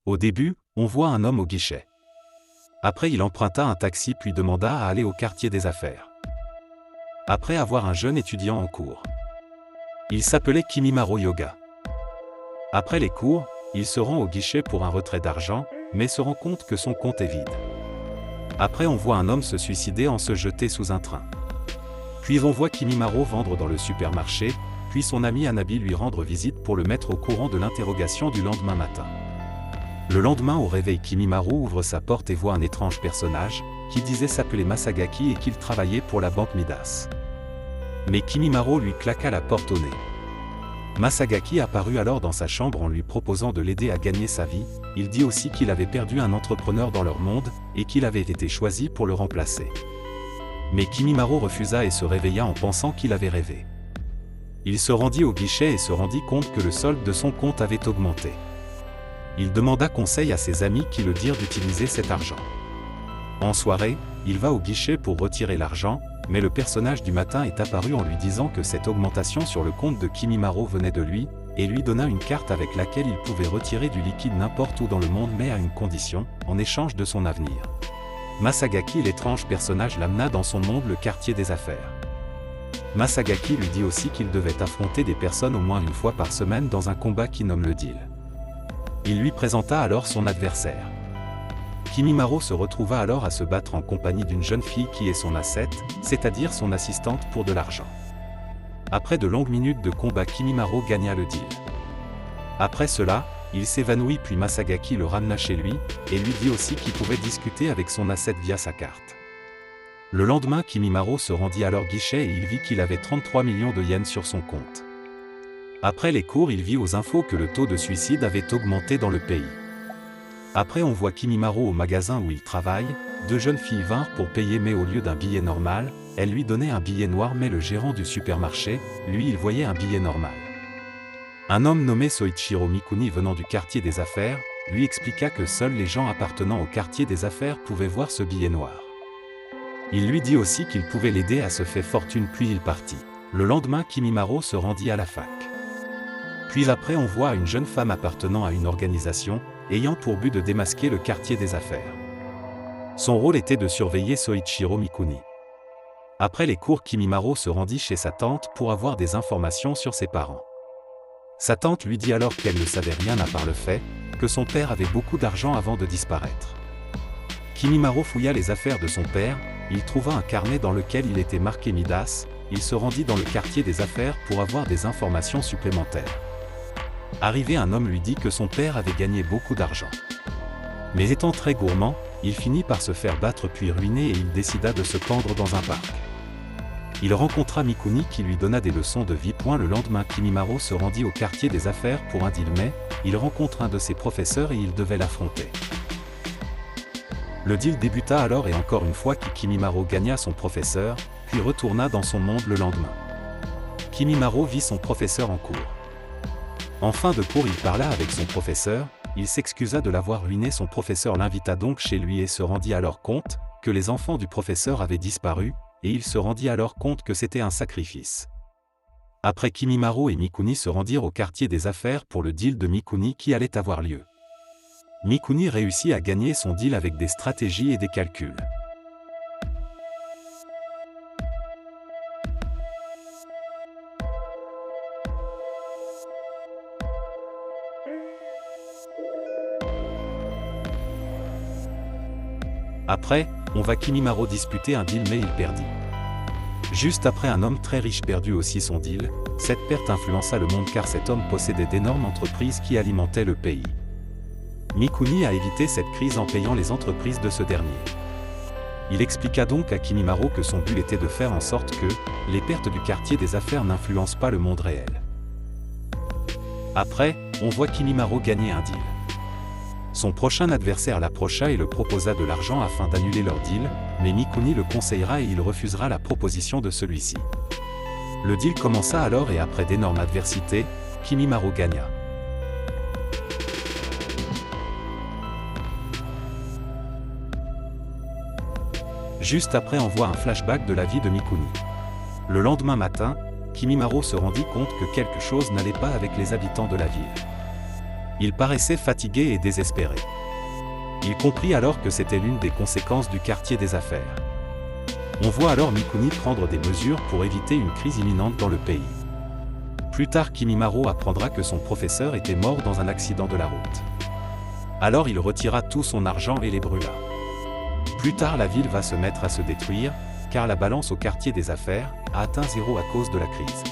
Au début, on voit un homme au guichet. Après il emprunta un taxi puis demanda à aller au quartier des affaires. Après avoir un jeune étudiant en cours. Il s'appelait Kimimaro Yoga. Après les cours, il se rend au guichet pour un retrait d'argent, mais se rend compte que son compte est vide. Après on voit un homme se suicider en se jeter sous un train. Puis on voit Kimimaro vendre dans le supermarché, puis son ami Hanabi lui rendre visite pour le mettre au courant de l'interrogation du lendemain matin. Le lendemain au réveil, Kimimaro ouvre sa porte et voit un étrange personnage, qui disait s'appeler Masagaki et qu'il travaillait pour la banque Midas. Mais Kimimaro lui claqua la porte au nez. Masagaki apparut alors dans sa chambre en lui proposant de l'aider à gagner sa vie. Il dit aussi qu'il avait perdu un entrepreneur dans leur monde, et qu'il avait été choisi pour le remplacer. Mais Kimimaro refusa et se réveilla en pensant qu'il avait rêvé. Il se rendit au guichet et se rendit compte que le solde de son compte avait augmenté. Il demanda conseil à ses amis qui le dirent d'utiliser cet argent. En soirée, il va au guichet pour retirer l'argent, mais le personnage du matin est apparu en lui disant que cette augmentation sur le compte de Kimimaro venait de lui, et lui donna une carte avec laquelle il pouvait retirer du liquide n'importe où dans le monde mais à une condition, en échange de son avenir. Masagaki, l'étrange personnage, l'amena dans son monde, le quartier des affaires. Masagaki lui dit aussi qu'il devait affronter des personnes au moins une fois par semaine dans un combat qui nomme le deal. Il lui présenta alors son adversaire. Kimimaro se retrouva alors à se battre en compagnie d'une jeune fille qui est son asset, c'est-à-dire son assistante pour de l'argent. Après de longues minutes de combat, Kimimaro gagna le deal. Après cela, il s'évanouit puis Masagaki le ramena chez lui, et lui dit aussi qu'il pouvait discuter avec son asset via sa carte. Le lendemain, Kimimaro se rendit à leur guichet et il vit qu'il avait 33 millions de yens sur son compte. Après les cours, il vit aux infos que le taux de suicide avait augmenté dans le pays. Après on voit Kimimaro au magasin où il travaille, deux jeunes filles vinrent pour payer mais au lieu d'un billet normal, elles lui donnaient un billet noir mais le gérant du supermarché, lui il voyait un billet normal. Un homme nommé Soichiro Mikuni venant du quartier des affaires, lui expliqua que seuls les gens appartenant au quartier des affaires pouvaient voir ce billet noir. Il lui dit aussi qu'il pouvait l'aider à se faire fortune puis il partit. Le lendemain, Kimimaro se rendit à la fac. Puis après on voit une jeune femme appartenant à une organisation, ayant pour but de démasquer le quartier des affaires. Son rôle était de surveiller Soichiro Mikuni. Après les cours, Kimimaro se rendit chez sa tante pour avoir des informations sur ses parents. Sa tante lui dit alors qu'elle ne savait rien à part le fait que son père avait beaucoup d'argent avant de disparaître. Kimimaro fouilla les affaires de son père, il trouva un carnet dans lequel il était marqué Midas, il se rendit dans le quartier des affaires pour avoir des informations supplémentaires. Arrivé, un homme lui dit que son père avait gagné beaucoup d'argent. Mais étant très gourmand, il finit par se faire battre puis ruiner et il décida de se pendre dans un parc. Il rencontra Mikuni qui lui donna des leçons de vie. Le lendemain, Kimimaro se rendit au quartier des affaires pour un deal mais il rencontre un de ses professeurs et il devait l'affronter. Le deal débuta alors et encore une fois Kimimaro gagna son professeur, puis retourna dans son monde le lendemain. Kimimaro vit son professeur en cours. En fin de cours, il parla avec son professeur, il s'excusa de l'avoir ruiné. Son professeur l'invita donc chez lui et se rendit alors compte que les enfants du professeur avaient disparu, et il se rendit alors compte que c'était un sacrifice. Après, Kimimaro et Mikuni se rendirent au quartier des affaires pour le deal de Mikuni qui allait avoir lieu. Mikuni réussit à gagner son deal avec des stratégies et des calculs. Après, on va Kimimaro disputer un deal mais il perdit. Juste après, un homme très riche perdut aussi son deal. Cette perte influença le monde car cet homme possédait d'énormes entreprises qui alimentaient le pays. Mikuni a évité cette crise en payant les entreprises de ce dernier. Il expliqua donc à Kimimaro que son but était de faire en sorte que les pertes du quartier des affaires n'influencent pas le monde réel. Après, on voit Kimimaro gagner un deal. Son prochain adversaire l'approcha et le proposa de l'argent afin d'annuler leur deal, mais Mikuni le conseillera et il refusera la proposition de celui-ci. Le deal commença alors et après d'énormes adversités, Kimimaro gagna. Juste après, on voit un flashback de la vie de Mikuni. Le lendemain matin, Kimimaro se rendit compte que quelque chose n'allait pas avec les habitants de la ville. Il paraissait fatigué et désespéré. Il comprit alors que c'était l'une des conséquences du quartier des affaires. On voit alors Mikuni prendre des mesures pour éviter une crise imminente dans le pays. Plus tard, Kimimaro apprendra que son professeur était mort dans un accident de la route. Alors il retira tout son argent et les brûla. Plus tard, la ville va se mettre à se détruire, car la balance au quartier des affaires a atteint zéro à cause de la crise.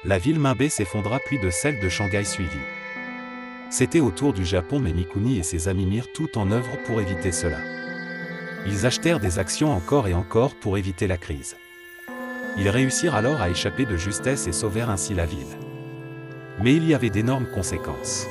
La ville Minbei s'effondra puis de celle de Shanghai suivit. C'était au tour du Japon, mais Mikuni et ses amis mirent tout en œuvre pour éviter cela. Ils achetèrent des actions encore et encore pour éviter la crise. Ils réussirent alors à échapper de justesse et sauvèrent ainsi la ville. Mais il y avait d'énormes conséquences.